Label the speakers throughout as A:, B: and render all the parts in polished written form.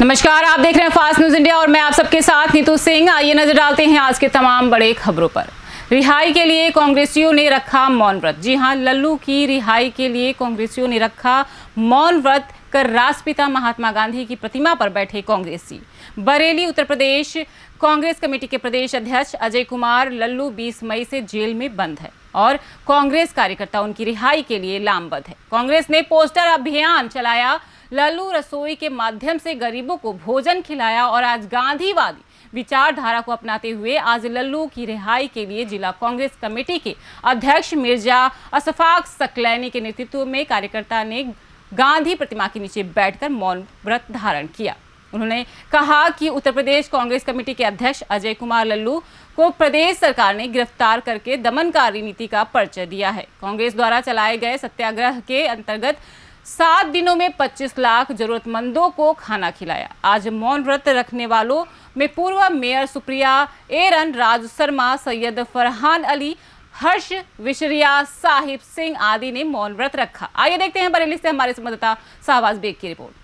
A: नमस्कार, आप देख रहे हैं फास्ट न्यूज इंडिया और मैं आप सबके साथ नीतू सिंह। आइए नजर डालते हैं आज के तमाम बड़े खबरों पर। रिहाई के लिए कांग्रेसियों ने रखा मौन व्रत। जी हां, लल्लू की रिहाई के लिए कांग्रेसियों ने रखा मौन व्रत कर राष्ट्रपिता महात्मा गांधी की प्रतिमा पर बैठे कांग्रेसी। बरेली उत्तर प्रदेश कांग्रेस कमेटी के प्रदेश अध्यक्ष अजय कुमार लल्लू 20 मई से जेल में बंद है और कांग्रेस कार्यकर्ता उनकी रिहाई के लिए लामबद्ध है। कांग्रेस ने पोस्टर अभियान चलाया, लल्लू रसोई के माध्यम से गरीबों को भोजन खिलाया और आज गांधीवादी विचारधारा को अपनाते हुए आज लल्लू की रिहाई के लिए जिला कांग्रेस कमेटी के अध्यक्ष मिर्जा अशफाक सकलैनी के नेतृत्व में कार्यकर्ता ने गांधी प्रतिमा के नीचे बैठकर मौन व्रत धारण किया। उन्होंने कहा कि उत्तर प्रदेश कांग्रेस कमेटी के अध्यक्ष अजय कुमार लल्लू को प्रदेश सरकार ने गिरफ्तार करके दमनकारी नीति का परिचय दिया है। कांग्रेस द्वारा चलाए गए सत्याग्रह के अंतर्गत 7 दिनों में 25 लाख जरूरतमंदों को खाना खिलाया। आज मौन व्रत रखने वालों में पूर्व मेयर सुप्रिया एरन, राजू शर्मा, सैयद फरहान अली, हर्ष विशरिया, साहिब सिंह आदि ने मौन व्रत रखा। आइए देखते हैं बरेली से हमारे संवाददाता शाहबाज बेग की रिपोर्ट।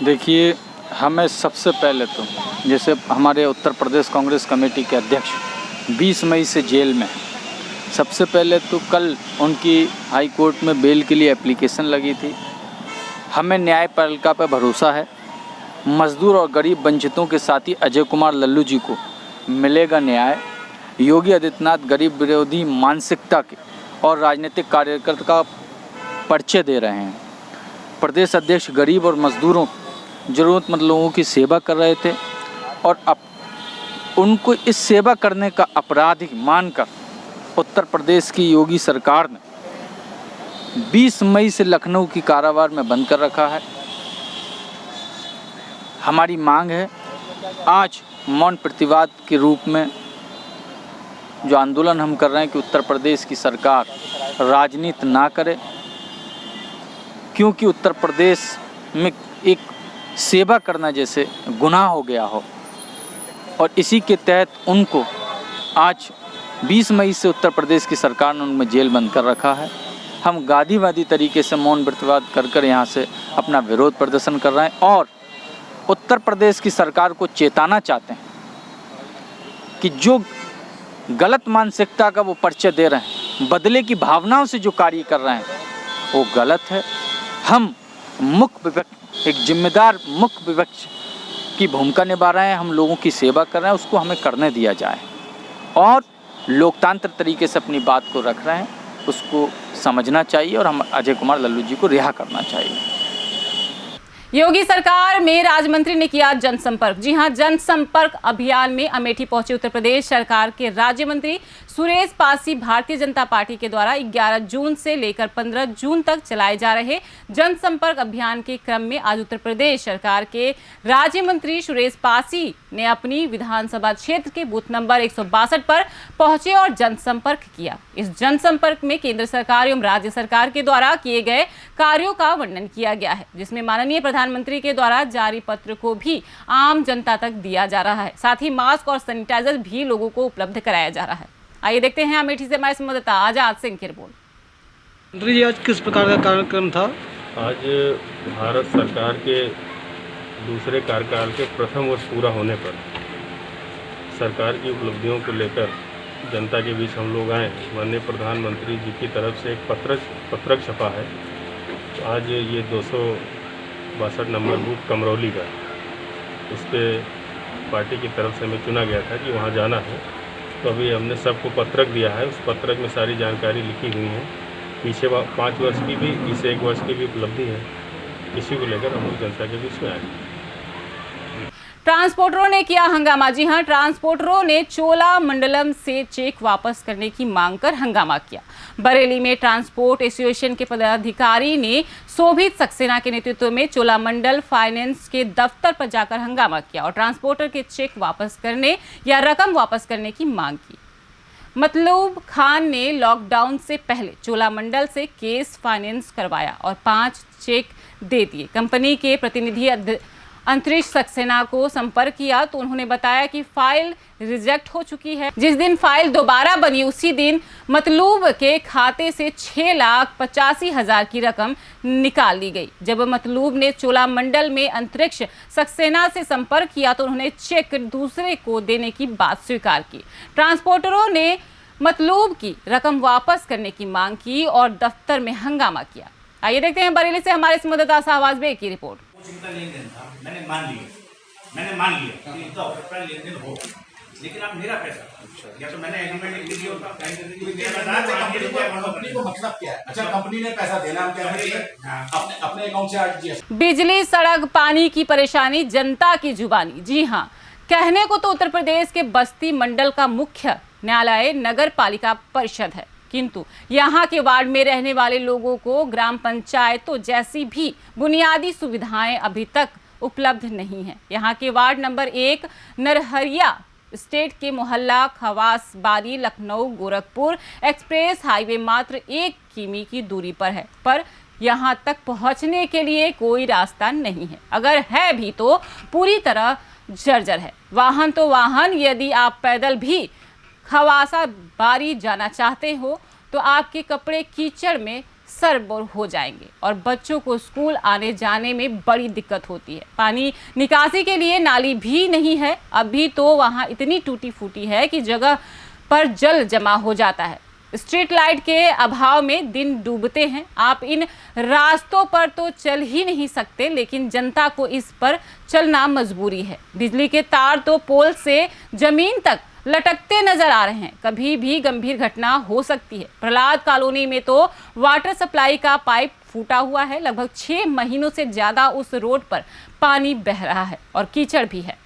B: देखिए, हमें सबसे पहले तो जैसे हमारे उत्तर प्रदेश कांग्रेस कमेटी के अध्यक्ष 20 मई से जेल में हैं। सबसे पहले तो कल उनकी हाई कोर्ट में बेल के लिए एप्लीकेशन लगी थी। हमें न्यायपालिका पर भरोसा है। मजदूर और गरीब वंचितों के साथी अजय कुमार लल्लू जी को मिलेगा न्याय। योगी आदित्यनाथ गरीब विरोधी मानसिकता के और राजनीतिक कार्यकर्ता का परिचय दे रहे हैं। प्रदेश अध्यक्ष गरीब और मजदूरों, ज़रूरतमंद लोगों की सेवा कर रहे थे और अब उनको इस सेवा करने का अपराधी मानकर उत्तर प्रदेश की योगी सरकार ने 20 मई से लखनऊ की कारावार में बंद कर रखा है। हमारी मांग है, आज मौन प्रतिवाद के रूप में जो आंदोलन हम कर रहे हैं कि उत्तर प्रदेश की सरकार राजनीति ना करे, क्योंकि उत्तर प्रदेश में एक सेवा करना जैसे गुनाह हो गया हो और इसी के तहत उनको आज 20 मई से उत्तर प्रदेश की सरकार ने उनमें जेल बंद कर रखा है। हम गांधीवादी तरीके से मौन प्रतिवाद कर यहाँ से अपना विरोध प्रदर्शन कर रहे हैं और उत्तर प्रदेश की सरकार को चेताना चाहते हैं कि जो गलत मानसिकता का वो परिचय दे रहे हैं, बदले की भावनाओं से जो कार्य कर रहे हैं, वो गलत है। हम मुख्य विपक्ष, एक जिम्मेदार मुख्य विपक्ष की भूमिका निभा रहे हैं। हम लोगों की सेवा कर रहे हैं, उसको हमें करने दिया जाए और लोकतांत्रिक तरीके से अपनी बात को रख रहे हैं, उसको समझना चाहिए और हम अजय कुमार लल्लू जी को रिहा करना चाहिए।
A: योगी सरकार में राज्य मंत्री ने किया जनसंपर्क। जी हां, जनसंपर्क अभियान में अमेठी पहुंचे उत्तर प्रदेश सरकार के राज्य मंत्री सुरेश पासी भारतीय जनता पार्टी के द्वारा 11 जून से लेकर 15 जून तक चलाए जा रहे जनसंपर्क अभियान के क्रम में आज उत्तर प्रदेश सरकार के राज्य मंत्री सुरेश पासी ने अपनी विधानसभा क्षेत्र के बूथ नंबर 162 पर पहुंचे और जनसंपर्क किया। इस जनसंपर्क में केंद्र सरकार एवं राज्य सरकार के द्वारा किए गए कार्यों का वर्णन किया गया है, जिसमें माननीय प्रधानमंत्री के द्वारा जारी पत्र को भी आम जनता तक दिया जा रहा है। साथ ही मास्क और सैनिटाइजर भी लोगों को उपलब्ध कराया जा रहा है। आइए देखते हैं अमेठी से हमारे संवाददाता आजाद सिंह की रिपोर्ट।
C: मंत्री जी, आज किस प्रकार का कार्यक्रम था?
D: आज भारत सरकार के दूसरे कार्यकाल के प्रथम वर्ष पूरा होने पर सरकार की उपलब्धियों को लेकर जनता के बीच हम लोग आए। माननीय प्रधानमंत्री जी की तरफ से एक पत्रक छपा है। तो आज ये 262 नंबर बूथ कमरौली का, इस पर पार्टी की तरफ से हमें चुना गया था कि वहाँ जाना है। तो अभी हमने सबको पत्रक दिया है। उस पत्रक में सारी जानकारी लिखी हुई है। पीछे 5 वर्ष की भी, इस 1 वर्ष की भी उपलब्धि है। इसी को लेकर हम लोग जनता के बीच में आए।
A: ट्रांसपोर्टरों ने किया हंगामा। जी हां, ट्रांसपोर्टरों ने चोलामंडलम से चेक वापस करने की मांग कर हंगामा किया। बरेली में ट्रांसपोर्ट एसोसिएशन के पदाधिकारी ने शोभित सक्सेना के नेतृत्व में चोलामंडल फाइनेंस के दफ्तर पर जाकर हंगामा किया और ट्रांसपोर्टर के चेक वापस करने या रकम वापस करने की मांग की। मतलूब खान ने लॉकडाउन से पहले चोलामंडल से केस फाइनेंस करवाया और 5 चेक दे दिए। कंपनी के प्रतिनिधि अंतरिक्ष सक्सेना को संपर्क किया तो उन्होंने बताया कि फाइल रिजेक्ट हो चुकी है। जिस दिन फाइल दोबारा बनी उसी दिन मतलूब के खाते से 6,85,000 की रकम निकाल ली गई। जब मतलूब ने चोलामंडल में अंतरिक्ष सक्सेना से संपर्क किया तो उन्होंने चेक दूसरे को देने की बात स्वीकार की। ट्रांसपोर्टरों ने मतलूब की रकम वापस करने की मांग की और दफ्तर में हंगामा किया। आइए देखते हैं बरेली से हमारे संवाददाता शाहबाज बेग की रिपोर्ट।
E: इनका लेन देन था, मैंने मान लिया कि इनका ऑफर लेन देन हो, लेकिन आप मेरा पैसा या तो मैंने एग्रीमेंट लिख दिया होता,
F: कंपनी को मतलब क्या है? अच्छा, कंपनी ने पैसा देना, हम कह रहे हैं अपने अकाउंट से आरटीजीएस।
A: बिजली, सड़क, पानी की परेशानी जनता की जुबानी। जी हाँ, कहने को तो उत्तर प्रदेश के बस्ती मंडल का मुख्य न्यायालय नगर पालिका परिषद है, किंतु यहाँ के वार्ड में रहने वाले लोगों को ग्राम पंचायतों जैसी भी बुनियादी सुविधाएं अभी तक उपलब्ध नहीं है। यहाँ के वार्ड नंबर 1 नरहरिया स्टेट के मोहल्ला खवास बारी लखनऊ गोरखपुर एक्सप्रेस हाईवे मात्र 1 किमी की दूरी पर है, पर यहाँ तक पहुँचने के लिए कोई रास्ता नहीं है। अगर है भी तो पूरी तरह जर्जर है। वाहन तो वाहन, यदि आप पैदल भी खवासा बारी जाना चाहते हो तो आपके कपड़े कीचड़ में सरबोर हो जाएंगे और बच्चों को स्कूल आने जाने में बड़ी दिक्कत होती है। पानी निकासी के लिए नाली भी नहीं है। अभी तो वहाँ इतनी टूटी फूटी है कि जगह पर जल जमा हो जाता है। स्ट्रीट लाइट के अभाव में दिन डूबते हैं। आप इन रास्तों पर तो चल ही नहीं सकते, लेकिन जनता को इस पर चलना मजबूरी है। बिजली के तार तो पोल से जमीन तक लटकते नजर आ रहे हैं। कभी भी गंभीर घटना हो सकती है। प्रहलाद कॉलोनी में तो वाटर सप्लाई का पाइप फूटा हुआ है। लगभग 6 महीनों से ज्यादा उस रोड पर पानी बह रहा है और कीचड़ भी है।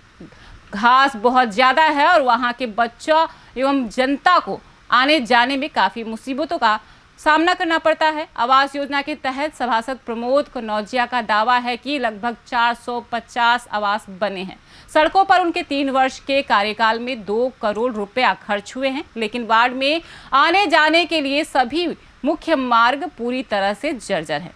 A: घास बहुत ज्यादा है और वहां के बच्चों एवं जनता को आने जाने में काफी मुसीबतों का सामना करना पड़ता है। आवास योजना के तहत सभासद प्रमोद कनौजिया का दावा है कि लगभग 450 आवास बने हैं। सड़कों पर उनके 3 वर्ष के कार्यकाल में 2 करोड़ रुपया खर्च हुए हैं, लेकिन वार्ड में आने जाने के लिए सभी मुख्य मार्ग पूरी तरह से जर्जर है।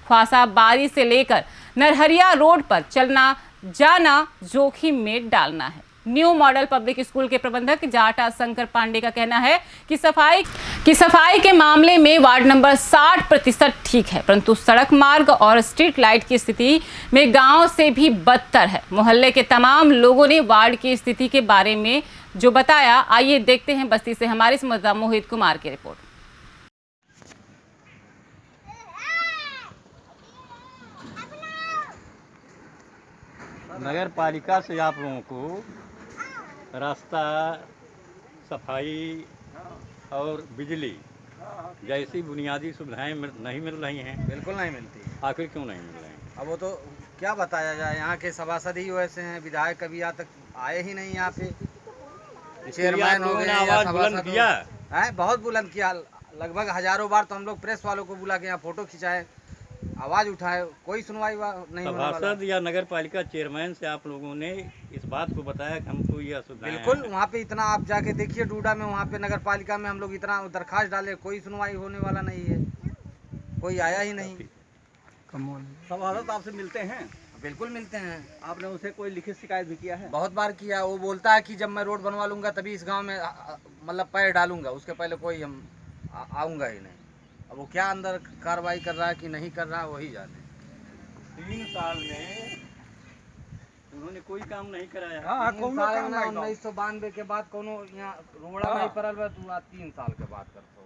A: ख्वासा बारी से लेकर नरहरिया रोड पर चलना जाना जोखिम में डालना है। न्यू मॉडल पब्लिक स्कूल के प्रबंधक जाटा शंकर पांडे का कहना है कि सफाई के मामले में वार्ड नंबर 60% ठीक है, परंतु सड़क मार्ग और स्ट्रीट लाइट की स्थिति में गांव से भी बदतर है। मोहल्ले के तमाम लोगों ने वार्ड की स्थिति के बारे में जो बताया, आइए देखते हैं बस्ती से हमारे संवाददाता मोहित कुमार की रिपोर्ट।
G: नगर पालिका से आप लोगों को रास्ता, सफाई और बिजली जैसी बुनियादी सुविधाएं नहीं मिल रही हैं।
H: बिल्कुल नहीं मिलती।
G: आखिर क्यों नहीं मिल रही हैं?
H: अब वो तो क्या बताया जाए, यहाँ के सभासद ही वैसे हैं। विधायक कभी यहाँ तक आए ही नहीं। यहाँ पे चेयरमैन हो गए,
G: आवाज बुलंद किया
H: है, बहुत बुलंद किया। लगभग हजारों बार तो हम लोग प्रेस वालों को बुला के यहाँ फोटो खिंचाए, आवाज उठाए, कोई सुनवाई नहीं होने वाला।
G: सभासद या नगर पालिका चेयरमैन से आप लोगों ने इस बात को बताया कि हमको यह सुविधा
H: बिल्कुल। वहाँ पे इतना आप जाके देखिए डूडा में, वहाँ पे नगर पालिका में हम लोग इतना दरखास्त डाले, कोई सुनवाई होने वाला नहीं है, कोई आया ही नहीं।
F: सभासद आपसे मिलते हैं?
H: बिल्कुल मिलते हैं।
F: आपने उनसे कोई लिखित शिकायत भी किया है?
H: बहुत बार किया। वो बोलता है कि जब मैं रोड बनवा लूंगा तभी इस गांव में मतलब पैर डालूंगा, उसके पहले कोई हम आऊंगा ही नहीं। अब वो क्या अंदर कार्रवाई कर रहा है कि नहीं कर रहा है, वही जाने।
G: 3 साल में उन्होंने कोई काम नहीं कराया।
H: 1992 के बाद कोनो यहाँ रोड़ा नहीं पड़ल बा, तू 3 साल के बाद करतो।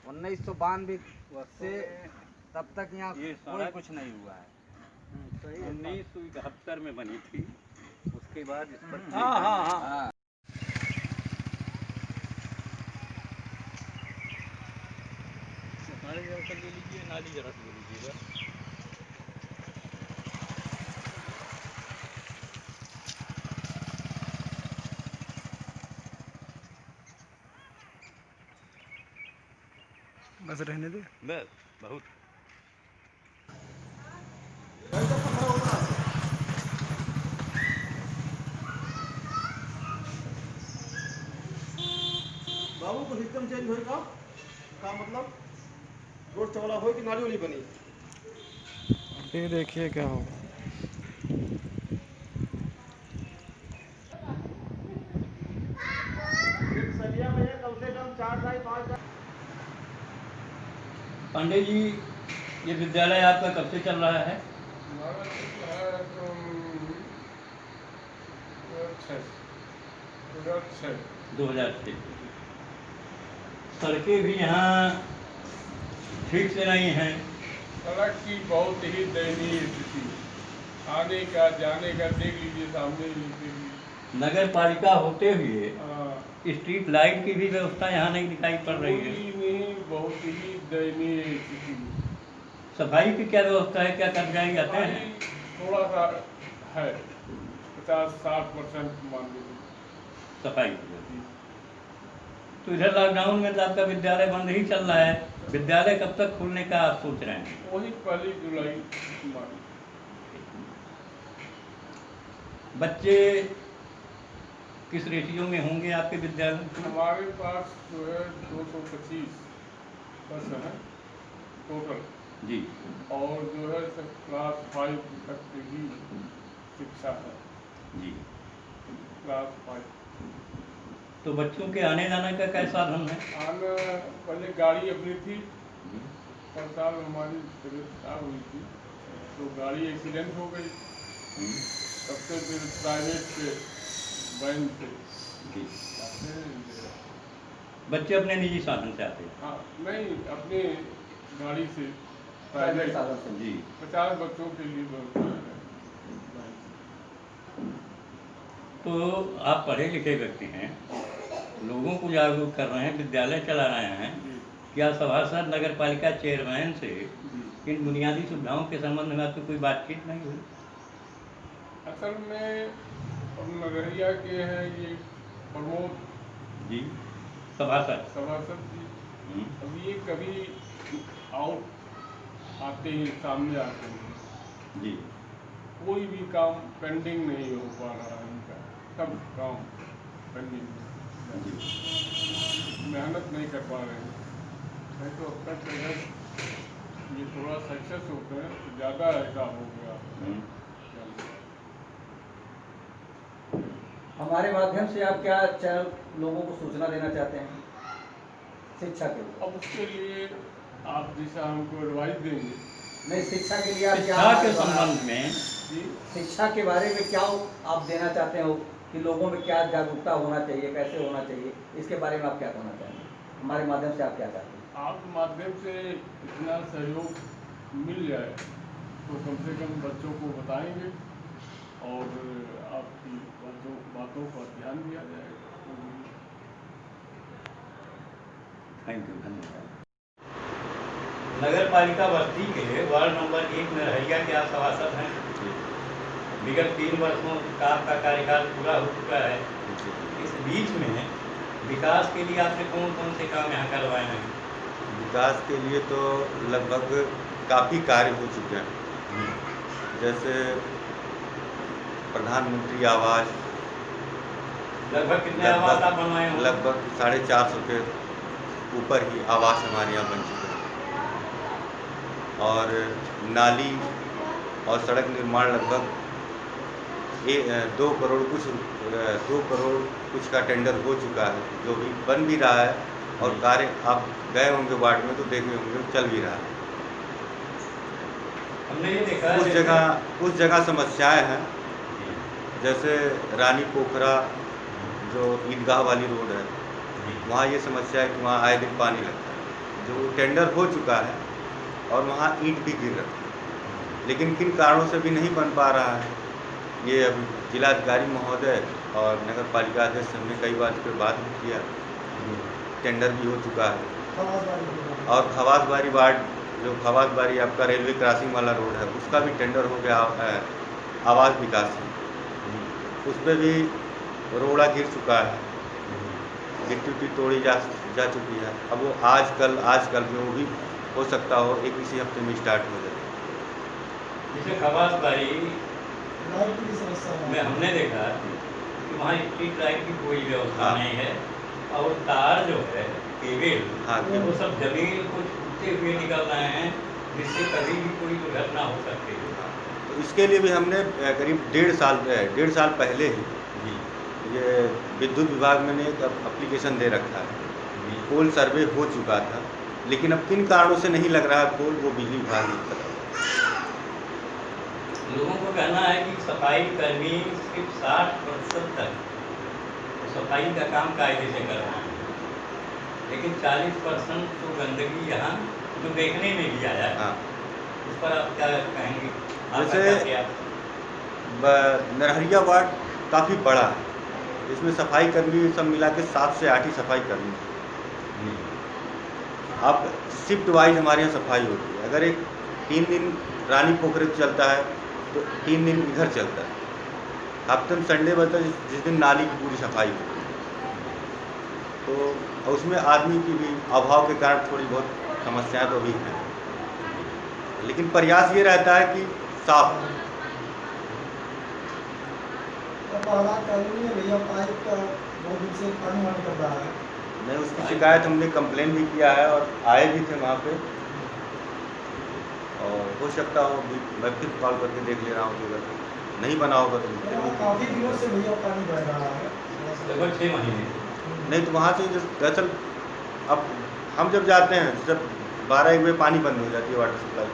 H: 1992 से तब तक यहाँ कोई कुछ नहीं हुआ है।
G: 1971 में बनी थी, उसके बाद इस पर ले लीजिए, नाली जरा ले लीजिएगा।
C: बस रहने दे।
G: बस बहुत
F: बाबू को सिस्टम चेंज होगा का मतलब रोड चौड़ा हो कि नाली वाली बनी?
C: ये देखिए क्या होगा।
G: पांडे जी, ये विद्यालय आपका कब से चल रहा है? 2006। सड़कें भी यहाँ ठीक से नहीं हैं।
I: सड़क की बहुत ही दयनीय स्थिति, आने का जाने का देख लीजिए सामने
G: नगर पालिका होते हुए
I: हाँ,
G: स्ट्रीट लाइट की भी व्यवस्था यहाँ नहीं दिखाई पड़ रही है।
I: कोई नहीं, बहुत ही दयनीय स्थिति।
G: सफाई की क्या व्यवस्था है, क्या कर्मचारी आते हैं?
I: थोड़ा सा है, 50-60% मान लीजिए
G: सफाई की। तो इधर लॉकडाउन में तो आपका विद्यालय बंद ही चल रहा है, विद्यालय कब तक खोलने का आप सोच रहे हैं?
I: वही 1 जुलाई मान।
G: बच्चे किस रेशियो में होंगे आपके विद्यालय में?
I: हमारे पास जो है 225 बस है टोटल
G: जी।
I: और जो है सब क्लास 5 तक की ही शिक्षा है
G: जी।
I: क्लास 5।
G: तो बच्चों के आने जाने का क्या साधन है?
I: आना पहले गाड़ी अपनी थी, पर साल हमारी तबीयत खराब हुई थी तो गाड़ी एक्सीडेंट हो गई, तब से फिर प्राइवेट से वैन से
G: जी।
I: आते हैं।
G: बच्चे अपने निजी साधन से आते हैं?
I: हाँ नहीं, अपने गाड़ी से प्राइवेट
H: साधन से।
G: जी।
I: 50 बच्चों के लिए व्यवस्था है।
G: तो आप पढ़े लिखे व्यक्ति हैं, लोगों को जागरूक कर रहे हैं, विद्यालय चला रहे हैं, क्या सभासद नगर पालिका चेयरमैन से इन बुनियादी सुविधाओं के संबंध में आपकी कोई बातचीत नहीं हुई?
I: असल में अब नगरिया के हैं ये प्रमोद
G: जी, सभासद।
I: सभासद जी, अब ये कभी आउट आते हैं, सामने आते हैं
G: जी।
I: कोई भी काम पेंडिंग नहीं हो पा रहा है इनका, सब काम पेंडिंग, मेहनत नहीं कर पा रहे हैं। नहीं तो अब तक अगर ये थोड़ा सक्सेस होते हैं तो ज़्यादा ऐसा हो गया।
H: हमारे माध्यम से आप क्या चैनल लोगों को सूचना देना चाहते हैं शिक्षा के ऊपर?
I: अब उसके लिए आप जैसा हमको एडवाइस देंगे।
H: नहीं, शिक्षा के लिए आप क्या
G: शिक्षा के संबंध में
I: जी,
H: शिक्षा के बारे में क्या आप देना चाहते हो कि लोगों में क्या जागरूकता होना चाहिए, कैसे होना चाहिए, इसके बारे में आप क्या कहना चाहेंगे? हमारे माध्यम से आप क्या चाहते हैं?
I: आपके माध्यम से इतना सहयोग मिल जाए तो कम से कम बच्चों को बताएंगे और आपकी बातों पर ध्यान दिया जाएगा।
G: थैंक यू, धन्यवाद। नगर पालिका बस्ती के वार्ड नंबर 1 में रहरिया के आप सभासद हैं। विगत 3 वर्षों का आपका कार्यकाल पूरा हो चुका है। इस बीच में विकास के लिए आपने कौन कौन से काम यहाँ करवाए हैं?
J: विकास के लिए तो लगभग काफ़ी कार्य हो चुके हैं, जैसे प्रधानमंत्री आवास।
G: लगभग कितने आवास आप बनवाए हैं?
J: लगभग 450 के ऊपर ही आवास हमारे यहाँ बन चुके हैं, और नाली और सड़क निर्माण लगभग 2 करोड़ कुछ का टेंडर हो चुका है, जो भी बन भी रहा है, और कार्य आप गए होंगे वार्ड में तो देखे होंगे चल भी रहा है।
G: हमने ये देखा
J: कुछ जगह समस्याएं हैं, जैसे रानी पोखरा जो ईदगाह वाली रोड है, वहाँ ये समस्या है कि वहाँ आए दिन पानी लगता है, जो टेंडर हो चुका है और वहाँ ईंट भी गिर रही है, लेकिन किन कारणों से भी नहीं बन पा रहा है। ये अभी जिलाधिकारी महोदय और नगर पालिका अध्यक्ष हमने कई बार इस पर बात भी किया, टेंडर भी हो चुका है। और खवासबारी वार्ड, जो खवासबारी आपका रेलवे क्रॉसिंग वाला रोड है, उसका भी टेंडर हो गया है आवास विकास से, उस पर भी रोड़ा गिर चुका है, गिट्टी तोड़ी जा चुकी है। अब वो आजकल में वो भी हो सकता हो इसी हफ्ते में स्टार्ट हो जाए।
G: जैसे खवासबारी में हमने देखा कि वहाँ स्ट्रीट लाइट की कोई व्यवस्था नहीं है, और तार जो है केबल, वो सब जमीन को छूते हुए निकल रहे हैं, जिससे कभी भी कोई दुर्घटना हो सकती है।
J: तो इसके लिए भी हमने करीब 1.5 साल पहले ही ये विद्युत विभाग में ने एक एप्लीकेशन दे रखा है। पोल सर्वे हो चुका था, लेकिन अब किन कारणों से नहीं लग रहा है पोल, वो बिजली विभाग नहीं पता।
G: लोगों को कहना है कि सफाई कर्मी सिर्फ 60% तक सफाई का काम कायदे से कर रहे हैं, लेकिन 40% तो गंदगी यहाँ जो देखने में भी आया है।
J: हाँ,
G: उस पर आप क्या कहेंगे?
J: जैसे नरहरिया वार्ड काफ़ी बड़ा है, इसमें सफाई कर्मी सब मिला के 7 से 8 ही सफाई कर्मी हैं। अब शिफ्ट वाइज हमारे यहाँ सफाई होती है। अगर एक 3 दिन रानी पोखरे चलता है तो 3 दिन इधर चलता है। हफ्ते में संडे बचता है जिस दिन नाली की पूरी सफाई होती है। तो उसमें आदमी की भी अभाव के कारण थोड़ी बहुत समस्याएं तो अभी हैं, लेकिन प्रयास ये रहता है कि साफ हो।
C: भैया पाइप का बहुत दिन से पानी वानी कर रहा है।
J: नहीं, उसकी शिकायत हमने कंप्लेन भी किया है और आए भी थे वहाँ पे, और हो सकता हो मैं फिर कॉल करके देख ले रहा हूँ कि अगर नहीं बना होगा तो
C: काफ़ी दिनों से भैया पानी बह रहा है,
G: लगभग 6 महीने।
J: नहीं, तो वहाँ से दरअसल अब हम जब जाते हैं, जब 12-1 बजे पानी बंद हो जाती है वाटर सप्लाई,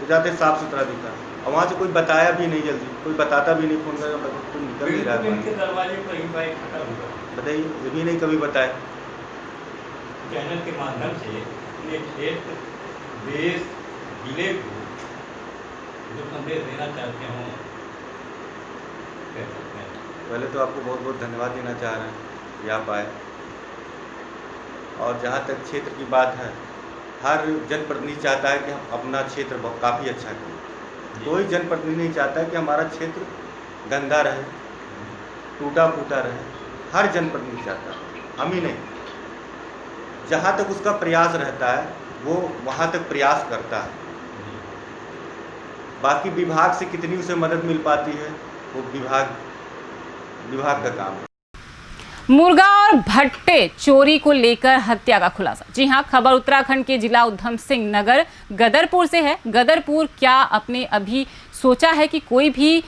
J: तो जाते साफ़ सुथरा दिखा, और वहाँ से कोई बताया भी नहीं, जल्दी कोई बताता भी नहीं, फोन कर तो निकल नहीं रहा है।
G: दरवाजे पर ही पाइप फटा हुआ,
J: बताइए, ये भी नहीं कभी बताए।
G: चैनल के माध्यम से अपने क्षेत्र, देश, जिले को जो संदेश देना चाहते हों, कह सकते हैं।
J: पहले तो आपको बहुत बहुत धन्यवाद देना चाह रहे हैं कि आप आए। और जहाँ तक क्षेत्र की बात है, हर जनप्रतिनिधि चाहता है कि हम अपना क्षेत्र काफ़ी अच्छा करें। कोई जनप्रतिनिधि नहीं चाहता कि हमारा क्षेत्र गंदा रहे, टूटा फूटा रहे। हर जनप्रतिनिधि चाहता है, हम ही नहीं। जहाँ तक उसका प्रयास रहता है वो वहाँ तक प्रयास करता है। बाकी विभाग से कितनी उसे मदद मिल पाती है वो विभाग का काम है।
A: मुर्गा और भट्टे चोरी को लेकर हत्या का खुलासा। जी हां, खबर उत्तराखंड के जिला उधम सिंह नगर गदरपुर से है। गदरपुर क्या आपने अभी सोचा है कि कोई भी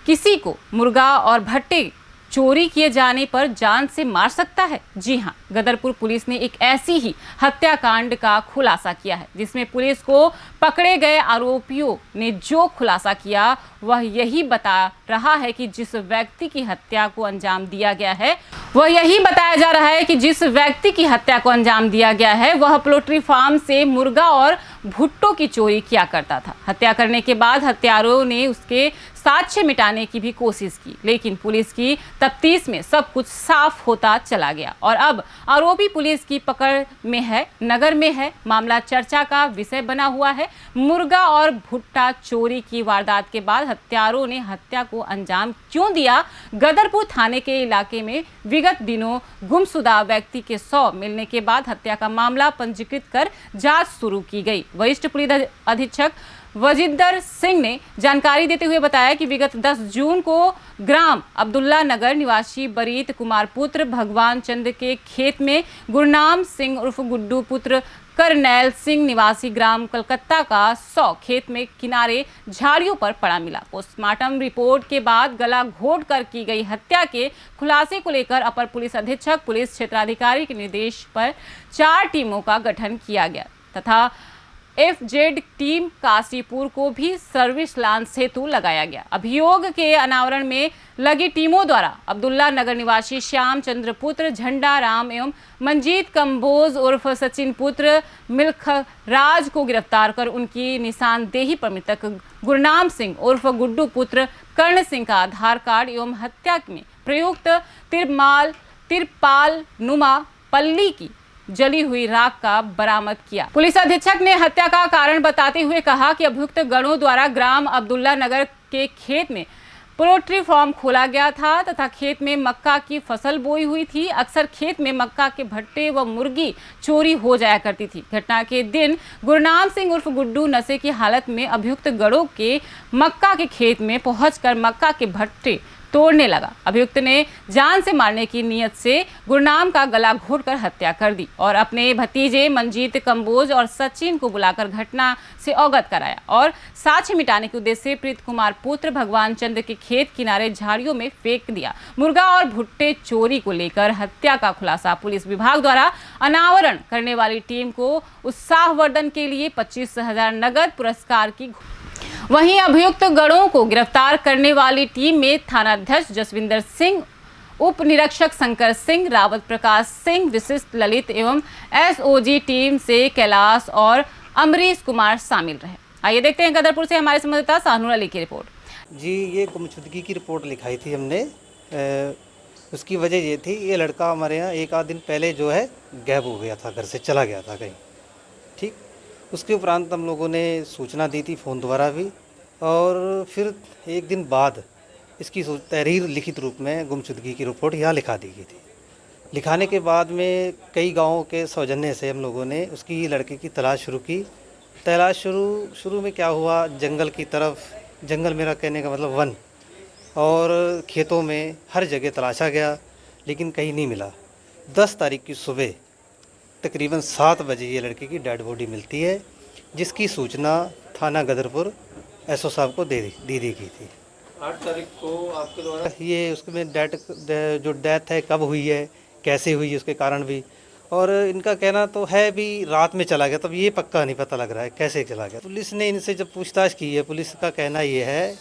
A: किसी को मुर्गा और भट्टे चोरी किए जाने पर जान से मार सकता है? जी हां, गदरपुर पुलिस ने एक ऐसी ही हत्याकांड का खुलासा किया है, जिसमें पुलिस को पकड़े गए आरोपियों ने जो खुलासा किया वह यही बता रहा है कि जिस व्यक्ति की हत्या को अंजाम दिया गया है, वह यही बताया जा रहा है कि जिस व्यक्ति की हत्या को अंजाम दिया गया है वह पोल्ट्री फार्म से मुर्गा और भुट्टो की चोरी किया करता था। हत्या करने के बाद हत्यारों ने उसके साक्ष्य मिटाने की भी कोशिश की, लेकिन पुलिस की तफ्तीश में सब कुछ साफ होता चला गया और अब आरोपी पुलिस की पकड़ में है, नगर में है। मामला चर्चा का विषय बना हुआ है। मुर्गा और भुट्टा चोरी की वारदात के बाद हत्यारों ने हत्या को अंजाम क्यों दिया? गदरपुर थाने के इलाके में विगत दिनों गुमशुदा व्यक्ति के 100 मिलने के बाद हत्या का मामला पंजीकृत कर जांच शुरू की गई। वरिष्ठ पुलिस अधीक्षक वजिंदर सिंह ने जानकारी देते हुए बताया कि विगत 10 जून को ग्राम अब्दुल्ला नगर निवासी बरीत कुमार पुत्र भगवान चंद के खेत में गुरनाम सिंह उर्फ गुड्डू पुत्र करनैल सिंह निवासी ग्राम कलकत्ता का 100 खेत में किनारे झाड़ियों पर पड़ा मिला। पोस्टमार्टम रिपोर्ट के बाद गला घोट कर की गई हत्या के खुलासे को लेकर अपर पुलिस अधीक्षक पुलिस क्षेत्राधिकारी के निर्देश पर 4 टीमों का गठन किया गया तथा FZ टीम काशीपुर को भी सर्विस लांस हेतु लगाया गया। अभियोग के अनावरण में लगी टीमों द्वारा अब्दुल्ला नगर निवासी श्याम चंद्र पुत्र झंडा राम एवं मंजीत कंबोज उर्फ सचिन पुत्र मिल्ख राज को गिरफ्तार कर उनकी निशानदेही पर मृतक गुरनाम सिंह उर्फ गुड्डू पुत्र कर्ण सिंह का आधार कार्ड एवं हत्या में प्रयुक्त तिरपाल नुमा पल्ली की जली हुई राख का बरामद किया। पुलिस अधीक्षक ने हत्या का कारण बताते हुए कहा कि अभियुक्त गणों द्वारा ग्राम अब्दुल्ला नगर के खेत में पोल्ट्री फार्म खोला गया था तथा खेत में मक्का की फसल बोई हुई थी। अक्सर खेत में मक्का के भट्टे व मुर्गी चोरी हो जाया करती थी। घटना के दिन गुरनाम सिंह उर्फ गुड्डू नशे की हालत में अभियुक्त गणों के मक्का के खेत में पहुंचकर मक्का के भट्टे तोड़ने लगा। अभियुक्त ने जान से मारने की नीयत से गुरनाम का गला घोंटकर हत्या कर दी और अपने भतीजे मंजीत कंबोज और सचिन को बुलाकर घटना से अवगत कराया और साक्ष्य मिटाने के उद्देश्य से प्रीत कुमार पुत्र भगवान चंद्र के खेत किनारे झाड़ियों में फेंक दिया। मुर्गा और भुट्टे चोरी को लेकर हत्या का खुलासा पुलिस विभाग द्वारा अनावरण करने वाली टीम को उत्साहवर्धन के लिए 25,000 नगद पुरस्कार की। वहीं अभियुक्त गणों को गिरफ्तार करने वाली टीम में थानाध्यक्ष जसविंदर सिंह, उप निरीक्षक शंकर सिंह, रावत प्रकाश सिंह, विशिष्ट ललित एवं एसओजी टीम से कैलाश और अमरीश कुमार शामिल रहे। आइए देखते हैं गदरपुर से हमारे संवाददाता शाहनूर अली की रिपोर्ट।
K: जी, ये गुमशुदगी की रिपोर्ट लिखाई थी हमने। उसकी वजह ये थी, ये लड़का हमारे यहाँ एक आध दिन पहले जो है गायब हो गया था, घर से चला गया था कहीं। ठीक, उसके उपरांत हम लोगों ने सूचना दी थी फ़ोन द्वारा भी, और फिर एक दिन बाद इसकी तहरीर लिखित रूप में गुमशुदगी की रिपोर्ट यहाँ लिखा दी गई थी। लिखाने के बाद में कई गाँवों के सौजन्य से हम लोगों ने उसकी लड़के की तलाश शुरू की। तलाश शुरू में क्या हुआ, जंगल की तरफ, जंगल मेरा कहने का मतलब वन, और खेतों में हर जगह तलाशा गया लेकिन कहीं नहीं मिला। 10 तारीख की सुबह तकरीबन 7 बजे ये लड़के की डेड बॉडी मिलती है, जिसकी सूचना थाना गदरपुर एसओ साहब को दी गई थी।
C: 8 तारीख को आपके द्वारा
K: ये उसमें जो डेथ है कब हुई है, कैसे हुई है, उसके कारण भी, और इनका कहना तो है भी रात में चला गया, तब ये पक्का नहीं पता लग रहा है कैसे चला गया। पुलिस ने इनसे जब पूछताछ की है, पुलिस का कहना ये है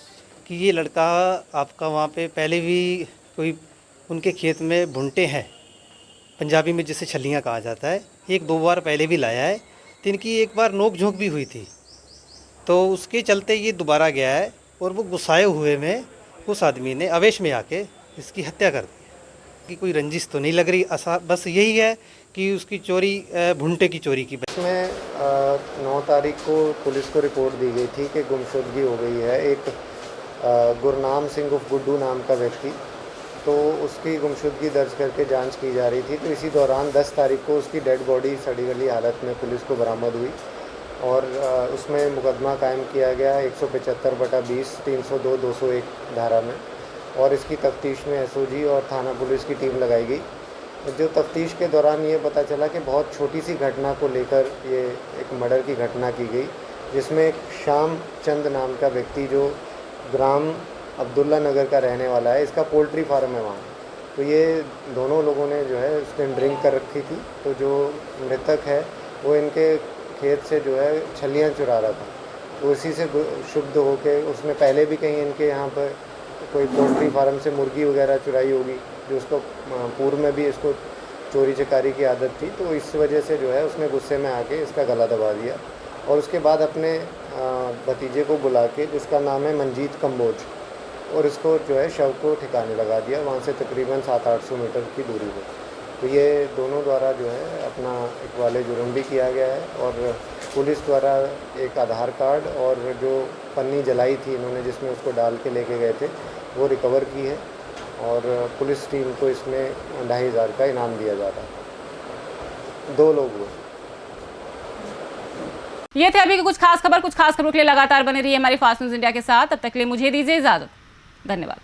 K: कि ये लड़का आपका वहाँ पे पहले भी कोई उनके खेत में भुंटे हैं, पंजाबी में जिसे छलियाँ कहा जाता है, 1-2 बार पहले भी लाया है, तो इनकी एक बार नोक झोंक भी हुई थी, तो उसके चलते ये दोबारा गया है और वो गुस्साए हुए में उस आदमी ने आवेश में आके इसकी हत्या कर दी। कि कोई रंजिश तो नहीं लग रही, बस यही है कि उसकी चोरी, भुंटे की चोरी की।
L: इसमें 9 तारीख को पुलिस को रिपोर्ट दी गई थी कि गुमशुदगी हो गई है एक गुरनाम सिंह उर्फ गुड्डू नाम का व्यक्ति, तो उसकी गुमशुदगी दर्ज करके जांच की जा रही थी। तो इसी दौरान 10 तारीख को उसकी डेड बॉडी सड़ी गली हालत में पुलिस को बरामद हुई और उसमें मुकदमा कायम किया गया 175/20 302 201 धारा में, और इसकी तफ्तीश में एसओजी और थाना पुलिस की टीम लगाई गई। जो तफ्तीश के दौरान ये पता चला कि बहुत छोटी सी घटना को लेकर ये एक मर्डर की घटना की गई, जिसमें एक श्याम चंद नाम का व्यक्ति जो ग्राम अब्दुल्ला नगर का रहने वाला है, इसका पोल्ट्री फार्म है वहाँ, तो ये दोनों लोगों ने जो है उसने ड्रिंक कर रखी थी। तो जो मृतक है वो इनके खेत से जो है छलियाँ चुरा रहा था, तो उसी से शुद्ध होकर उसने पहले भी कहीं इनके यहाँ पर कोई पोल्ट्री फार्म से मुर्गी वगैरह चुराई होगी, जो उसको पूर्व में भी इसको चोरी चकारी की आदत थी, तो इस वजह से जो है उसने गुस्से में आके इसका गला दबा दिया और उसके बाद अपने भतीजे को बुला के, जिसका नाम है मंजीत कंबोज, और इसको जो है शव को ठिकाने लगा दिया वहाँ से तकरीबन 700-800 मीटर की दूरी पर। तो ये दोनों द्वारा जो है अपना इकबाले जुर्म भी किया गया है, और पुलिस द्वारा एक आधार कार्ड और जो पन्नी जलाई थी इन्होंने जिसमें उसको डाल के लेके गए थे वो रिकवर की है, और पुलिस टीम को इसमें 2500 का इनाम दिया जा रहा है। 2 लोग हुए।
A: ये थे अभी की कुछ खास खबरों के लिए लगातार बने रहिए हमारी फास्ट न्यूज़ इंडिया के साथ। तब तक के लिए मुझे दीजिए इजाजत। धन्यवाद।